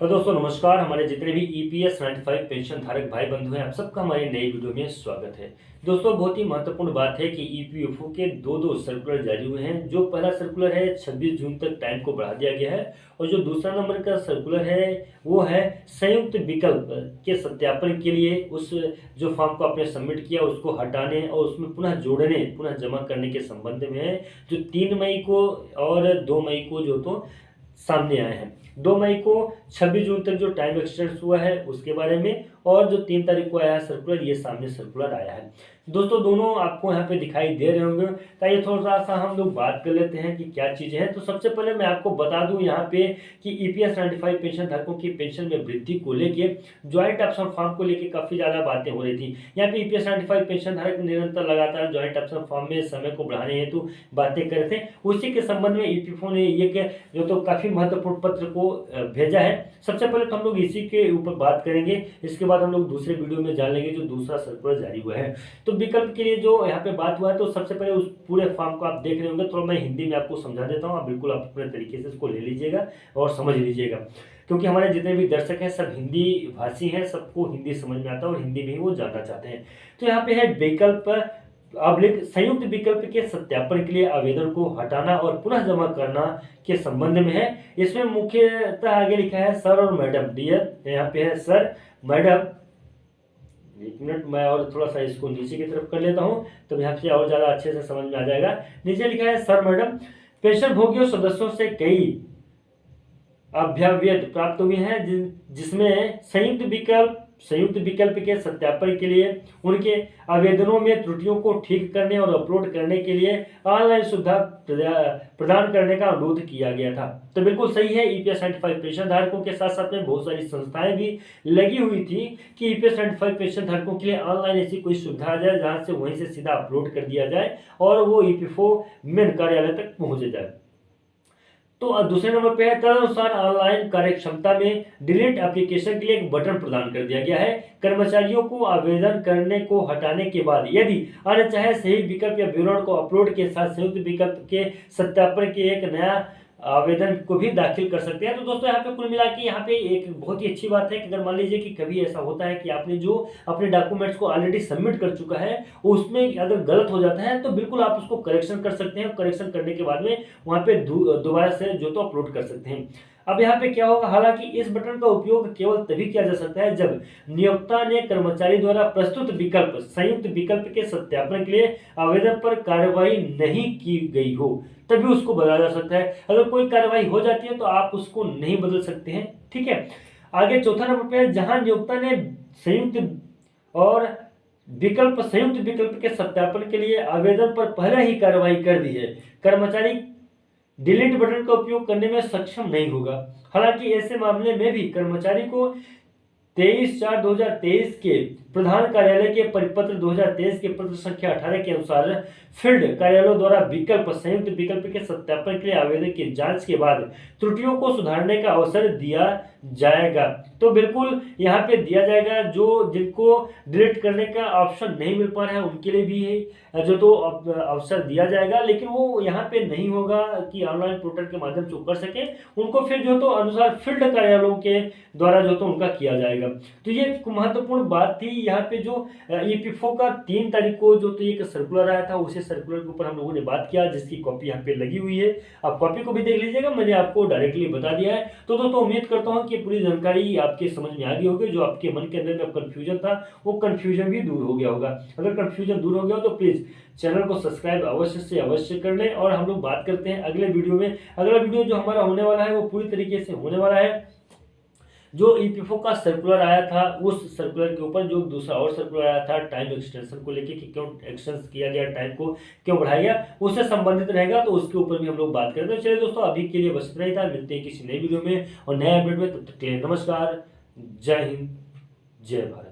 तो दोस्तों नमस्कार। हमारे जितने भी ईपीएस 95 पेंशन धारक भाई बंधु हैं, आप सबका हमारे नई वीडियो में स्वागत है। दोस्तों बहुत ही महत्वपूर्ण बात है कि ईपीएफओ के दो सर्कुलर जारी हुए हैं। जो पहला सर्कुलर है 26 जून तक टाइम को बढ़ा दिया गया है, और जो दूसरा नंबर का सर्कुलर है वो है संयुक्त विकल्प के सत्यापन के लिए उस जो फॉर्म को आपने सबमिट किया उसको हटाने और उसमें पुनः जोड़ने, पुनः जमा करने के संबंध में है, जो 3 मई को और 2 मई को जो तो सामने आए हैं। 2 मई को 26 जून तक जो टाइम एक्सटेंड हुआ है उसके बारे में, और जो 3 तारीख को आया है सर्कुलर, ये सामने सर्कुलर आया है। दोस्तों दोनों आपको यहाँ पे दिखाई दे रहे होंगे। ताकि थोड़ा सा हम लोग बात कर लेते हैं कि क्या चीज़ें हैं। तो सबसे पहले मैं आपको बता दूं यहाँ पे कि ईपीएस 95 पेंशन धारकों की पेंशन में वृद्धि को लेके ज्वाइंट ऑप्शन फॉर्म को लेके काफ़ी ज़्यादा बातें हो रही थी। यहाँ पे ईपीएस 95 पेंशन धारक निरंतर लगातार ज्वाइंट ऑप्शन फॉर्म में समय को बढ़ाने हेतु बातें कर रहे थे। उसी के संबंध में ईपीएफओ ने ये जो तो काफ़ी महत्वपूर्ण पत्र को भेजा है। सबसे पहले तो हम लोग इसी के ऊपर बात करेंगे, इसके बाद हम लोग दूसरे वीडियो में जान लेंगे जो दूसरा सर्कुलर जारी हुआ है। तो विकल्प के लिए जो यहाँ पे बात हुआ है, तो सबसे पहले उस पूरे फॉर्म को आप देख रहे होंगे। थोड़ा मैं हिंदी में आपको समझा देता हूँ, आप बिल्कुल आप अपने तरीके से इसको ले लीजिएगा और समझ लीजिएगा, क्योंकि हमारे जितने भी दर्शक हैं सब हिंदी भाषी हैं, सबको हिंदी समझ में आता है और हिंदी में ही वो जानना चाहते हैं। तो यहाँ पे है विकल्प संयुक्त विकल्प के सत्यापन के लिए आवेदन को हटाना और पुनः जमा करना के संबंध में है। इसमें मुख्यतः आगे लिखा है सर और मैडम डियर। यहाँ पे है सर मैडम, एक मिनट मैं और थोड़ा सा इसको नीचे की तरफ कर लेता हूँ तो यहाँ से और ज़्यादा अच्छे से समझ में आ जाएगा। नीचे लिखा है सर मैडम, पेंशन भोगियों सदस्यों से कई अभ्यावेदन प्राप्त हुए हैं जिसमें संयुक्त विकल्प के सत्यापन के लिए उनके आवेदनों में त्रुटियों को ठीक करने और अपलोड करने के लिए ऑनलाइन सुविधा प्रदान करने का अनुरोध किया गया था। तो बिल्कुल सही है। ईपीएस 95 पेंशन धारकों के साथ साथ में बहुत सारी संस्थाएं भी लगी हुई थी कि ईपीएस 95 पेंशन धारकों के लिए ऑनलाइन ऐसी कोई सुविधा आ जाए जहां से वहीं से सीधा अपलोड कर दिया जाए और वो ईपीएफओ मेन कार्यालय तक पहुंच जाए। तो दूसरे नंबर पे है तदनुसार ऑनलाइन कार्यक्षमता में डिलीट एप्लीकेशन के लिए एक बटन प्रदान कर दिया गया है। कर्मचारियों को आवेदन करने को हटाने के बाद यदि अनचाहे सही विकल्प या विवरण को अपलोड के साथ संयुक्त विकल्प के सत्यापन के एक नया आवेदन को भी दाखिल कर सकते हैं। तो दोस्तों यहाँ पे कुल मिला के यहाँ पे एक बहुत ही अच्छी बात है कि अगर मान लीजिए कि कभी ऐसा होता है कि आपने जो अपने डॉक्यूमेंट्स को ऑलरेडी सबमिट कर चुका है उसमें अगर गलत हो जाता है तो बिल्कुल आप उसको करेक्शन कर सकते हैं। करेक्शन करने के बाद में वहाँ पे दोबारा से जो तो अपलोड कर सकते हैं। अब यहाँ पे क्या होगा, हालांकि इस बटन का उपयोग केवल तभी किया जा सकता है जब नियोक्ता ने कर्मचारी द्वारा प्रस्तुत विकल्प संयुक्त विकल्प के सत्यापन के लिए आवेदन पर कार्रवाई नहीं की गई हो, तभी उसको बदला जा सकता है। अगर कोई कार्रवाई हो जाती है तो आप उसको नहीं बदल सकते हैं। ठीक है, आगे चौथा नंबर पे है जहां नियोक्ता ने संयुक्त विकल्प के सत्यापन के लिए आवेदन पर पहले ही कार्रवाई कर दी है, कर्मचारी डिलीट बटन का उपयोग करने में सक्षम नहीं होगा। हालांकि ऐसे मामले में भी कर्मचारी को 23/4/2023 के प्रधान कार्यालय के परिपत्र 2023 के पत्र संख्या 18 के अनुसार फील्ड कार्यालयों द्वारा संयुक्त विकल्प के सत्यापन के लिए आवेदन की जांच के बाद त्रुटियों को सुधारने का अवसर दिया जाएगा। तो बिल्कुल यहाँ पे दिया जाएगा। जो जिनको डिलीट करने का ऑप्शन नहीं मिल पा रहा है उनके लिए भी जो तो अवसर दिया जाएगा, लेकिन वो यहाँ पे नहीं होगा कि ऑनलाइन पोर्टल के माध्यम से कर सके। उनको फिर जो तो अनुसार फील्ड कार्यालयों के द्वारा जो तो उनका किया जाएगा। तो ये महत्वपूर्ण बात थी। यहाँ पे जो ईपीएफओ का 3 तारीख को जो तो एक सर्कुलर आया था, उसी सर्कुलर के ऊपर हम लोगों ने बात किया, जिसकी कॉपी यहाँ पे लगी हुई है। आप कॉपी को भी देख लीजिएगा, मैंने आपको डायरेक्टली बता दिया है। तो दोस्तों उम्मीद करता हूँ कि पूरी जानकारी आपके समझ में आ गई होगी। जो आपके मन के अंदर में कंफ्यूजन था वो कंफ्यूजन भी दूर हो गया होगा। अगर कंफ्यूजन दूर हो गया तो प्लीज चैनल को सब्सक्राइब अवश्य से अवश्य कर लें। और हम लोग बात करते हैं अगले वीडियो में। अगला वीडियो जो हमारा होने वाला है वो पूरी तरीके से होने वाला है जो ईपीएफओ का सर्कुलर आया था उस सर्कुलर के ऊपर, जो दूसरा और सर्कुलर आया था टाइम एक्सटेंशन को लेके कि क्यों एक्सटेंशन किया गया, टाइम को क्यों बढ़ाया गया, उससे संबंधित रहेगा। तो उसके ऊपर भी हम लोग बात करेंगे। तो चलिए दोस्तों अभी के लिए बस इतना ही था। मिलते हैं किसी नई वीडियो में और नए अपडेट में। तब तक के लिए नमस्कार, जय हिंद, जय भारत।